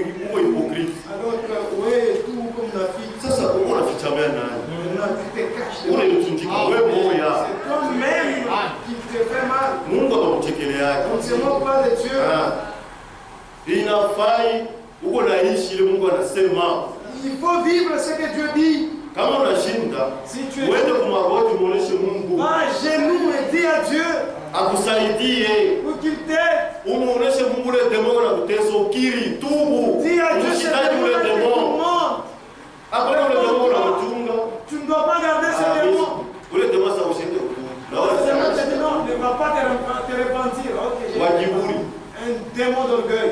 oui, tout comme la fille. Tu te caches. C'est toi-même qui te fait mal. On ne se moque pas de Dieu. Il faut vivre ce que Dieu dit. Si tu es va à genoux et dis à Dieu pour qu'il t'aide. Dis à Dieu c'est tu ne dois pas garder ces démons. Non, ne va pas te repentir. Un démon d'orgueil.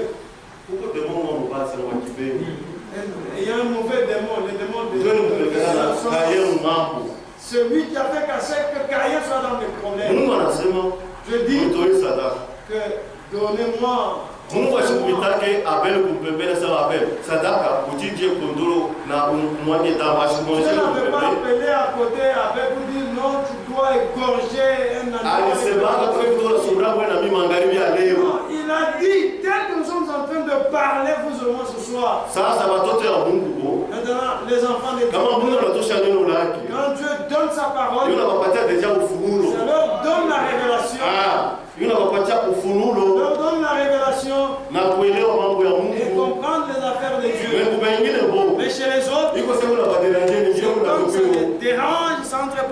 Il y a un mauvais démon, le démon de celui qui a fait que Caïn soit dans les problèmes. Je dis que donnez-moi. Mungu ashikupitake Abel kumpembele sawa Abel sadaka kujije kondolo na umwage damu ashimonyeshe kumpembele. Je n'avais pas appelé à côté Abel pour dire non, tu dois égorger un animal. Alisema kwa hivyo subra bwana mimi magharibi ya leo. Il a dit tel que nous sommes en train de parler vous et moi ce soir. Sasa watoto ya Mungu bo. Maintenant les enfants de Dieu. Kama Mungu anatosha neno lake. Quand Dieu donne sa parole. Yule anapatia deja ufunuo. Ça leur donne la révélation. Yule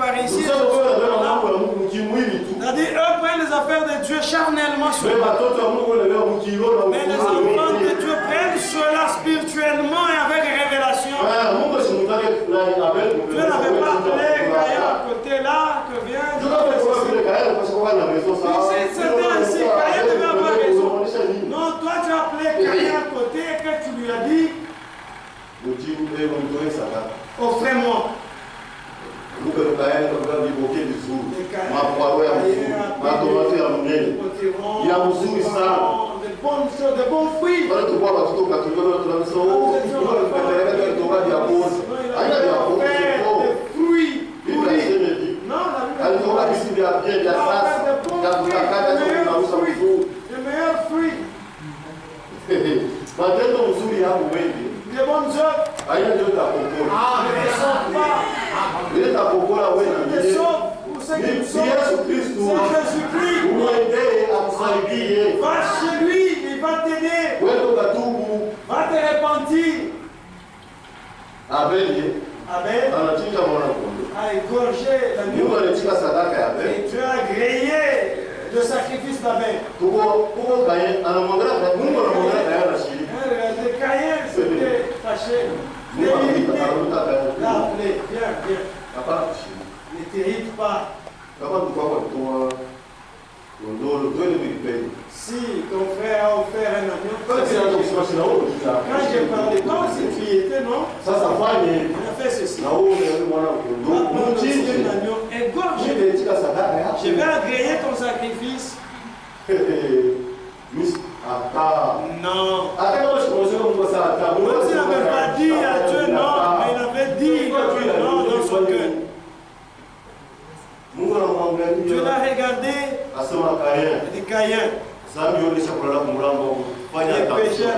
pharisiens. C'est-à-dire, eux prennent les affaires de Dieu charnellement sur eux. Mais les enfants de Dieu prennent cela spirituellement et avec révélation. Dieu n'avait pas appelé Caïn à côté là, que vient. C'était ainsi, Caïn devait avoir raison. Non, toi tu as appelé Caïn à côté et que tu lui as dit, offrez-moi. De bons fruits. Les meilleurs fruits. Les bonnes œuvres. C'est Jésus-Christ. Va chez lui, il va t'aider. Va te repentir. Abel a égorgé l'agneau. Et Dieu a grillé le sacrifice d'Abel. De Caïn s'était fâché. Là, viens. Ne t'irrite pas. Si ton frère a offert un agneau, quand j'ai parlé, toi aussi tu y étais, non? On a fait ceci. Un agneau égorgé. Je vais agréer ton sacrifice. Non. Moïse n'avait pas dit à Dieu non, mais il avait dit à Dieu non dans son cœur. Dieu l'a regardé et dit Caïn, les péchés à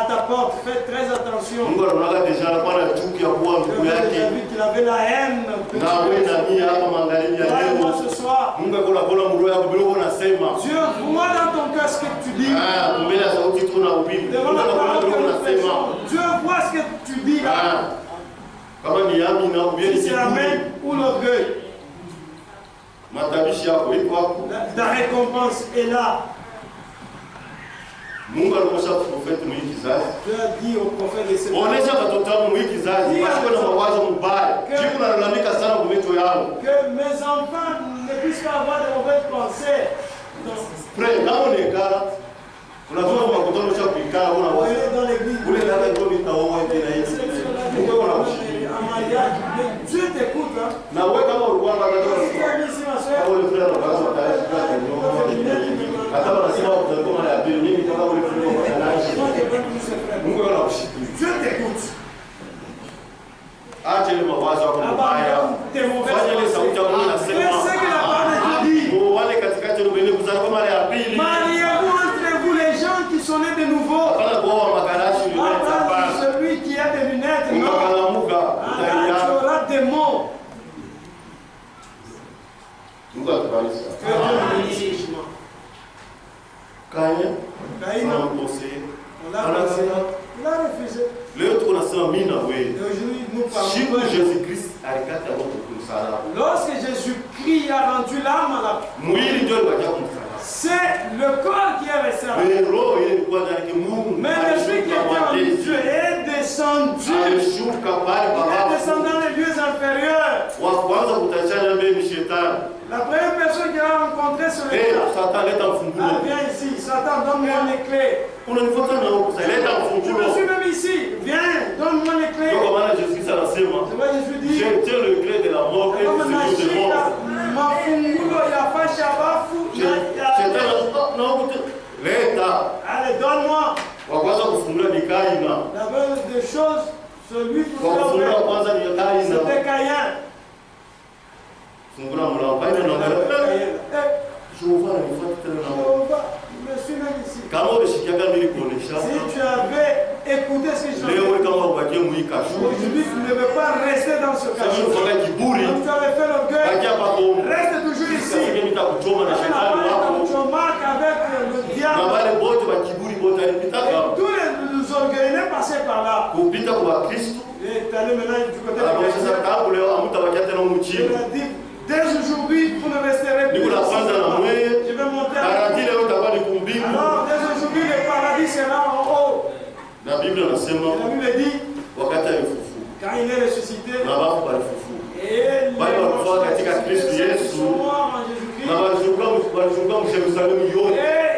ta porte, fais très attention. Il a vu qu'il avait la haine. Moi ce soir, Dieu voit dans ton cœur ce que tu dis. Devant la parole que nous faisons, Dieu voit ce que tu dis là. Si c'est l'amen ou l'orgueil. La récompense est là. Dieu a dit au prophète de ce temps que mes enfants ne puissent pas avoir de mauvaises pensées. Dieu t'écoute. Dieu t'écoute. Mariez-vous entre vous les gens qui sont nés de nouveau. Celui qui a des lunettes, non. Tu auras des mots. Caïn a refusé. Lorsque Jésus-Christ a rendu l'âme à la c'est le corps qui est resté. Mais l'esprit qui était en Dieu est descendu. Il est descendu dans les lieux inférieurs. La première personne qui a rencontré ce Satan, viens ici. Satan, donne-moi les clés. Je me suis même ici. Viens, donne-moi les clés. Jésus dit, je tiens le clé de la mort et du séjour de mort. Allez, donne-moi. La veille des choses, celui pour c'était Caïn. Si tu avais écouté ce que je disais, aujourd'hui tu ne veux pas rester dans ce cachot. Tu avais fait l'orgueil. Reste toujours ici. Avec le diable. Tous les orgueilleux passaient par là. Et tu allais maintenant du côté de dit, dès aujourd'hui, vous ne resterez plus. Je vais monter à la alors, dès aujourd'hui, le paradis sera en haut. La Bible dit, quand il est ressuscité, et les morts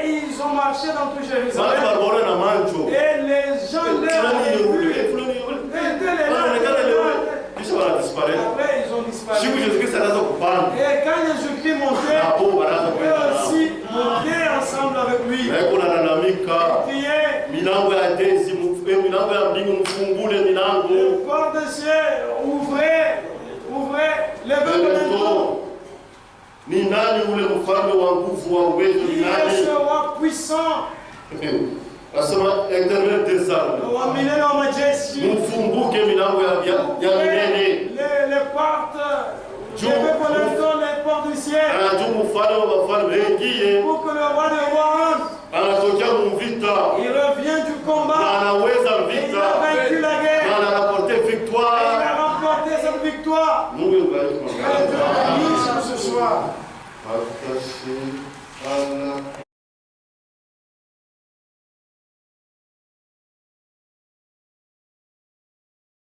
et ils ont marché dans tout Jérusalem. Et les gens leur ont vu. Après, ils ont disparu. Et quand Jésus-Christ montait, eux aussi montaient ensemble avec lui. Le corps des cieux, ouvrez, levez le manteau. Il est ce roi puissant. Éternel des armes. Les portes. Je vais connaître les portes du ciel. Pour que le roi des rois il revient du combat. Il a vaincu la guerre. Il a remporté cette victoire. Nous ce soir.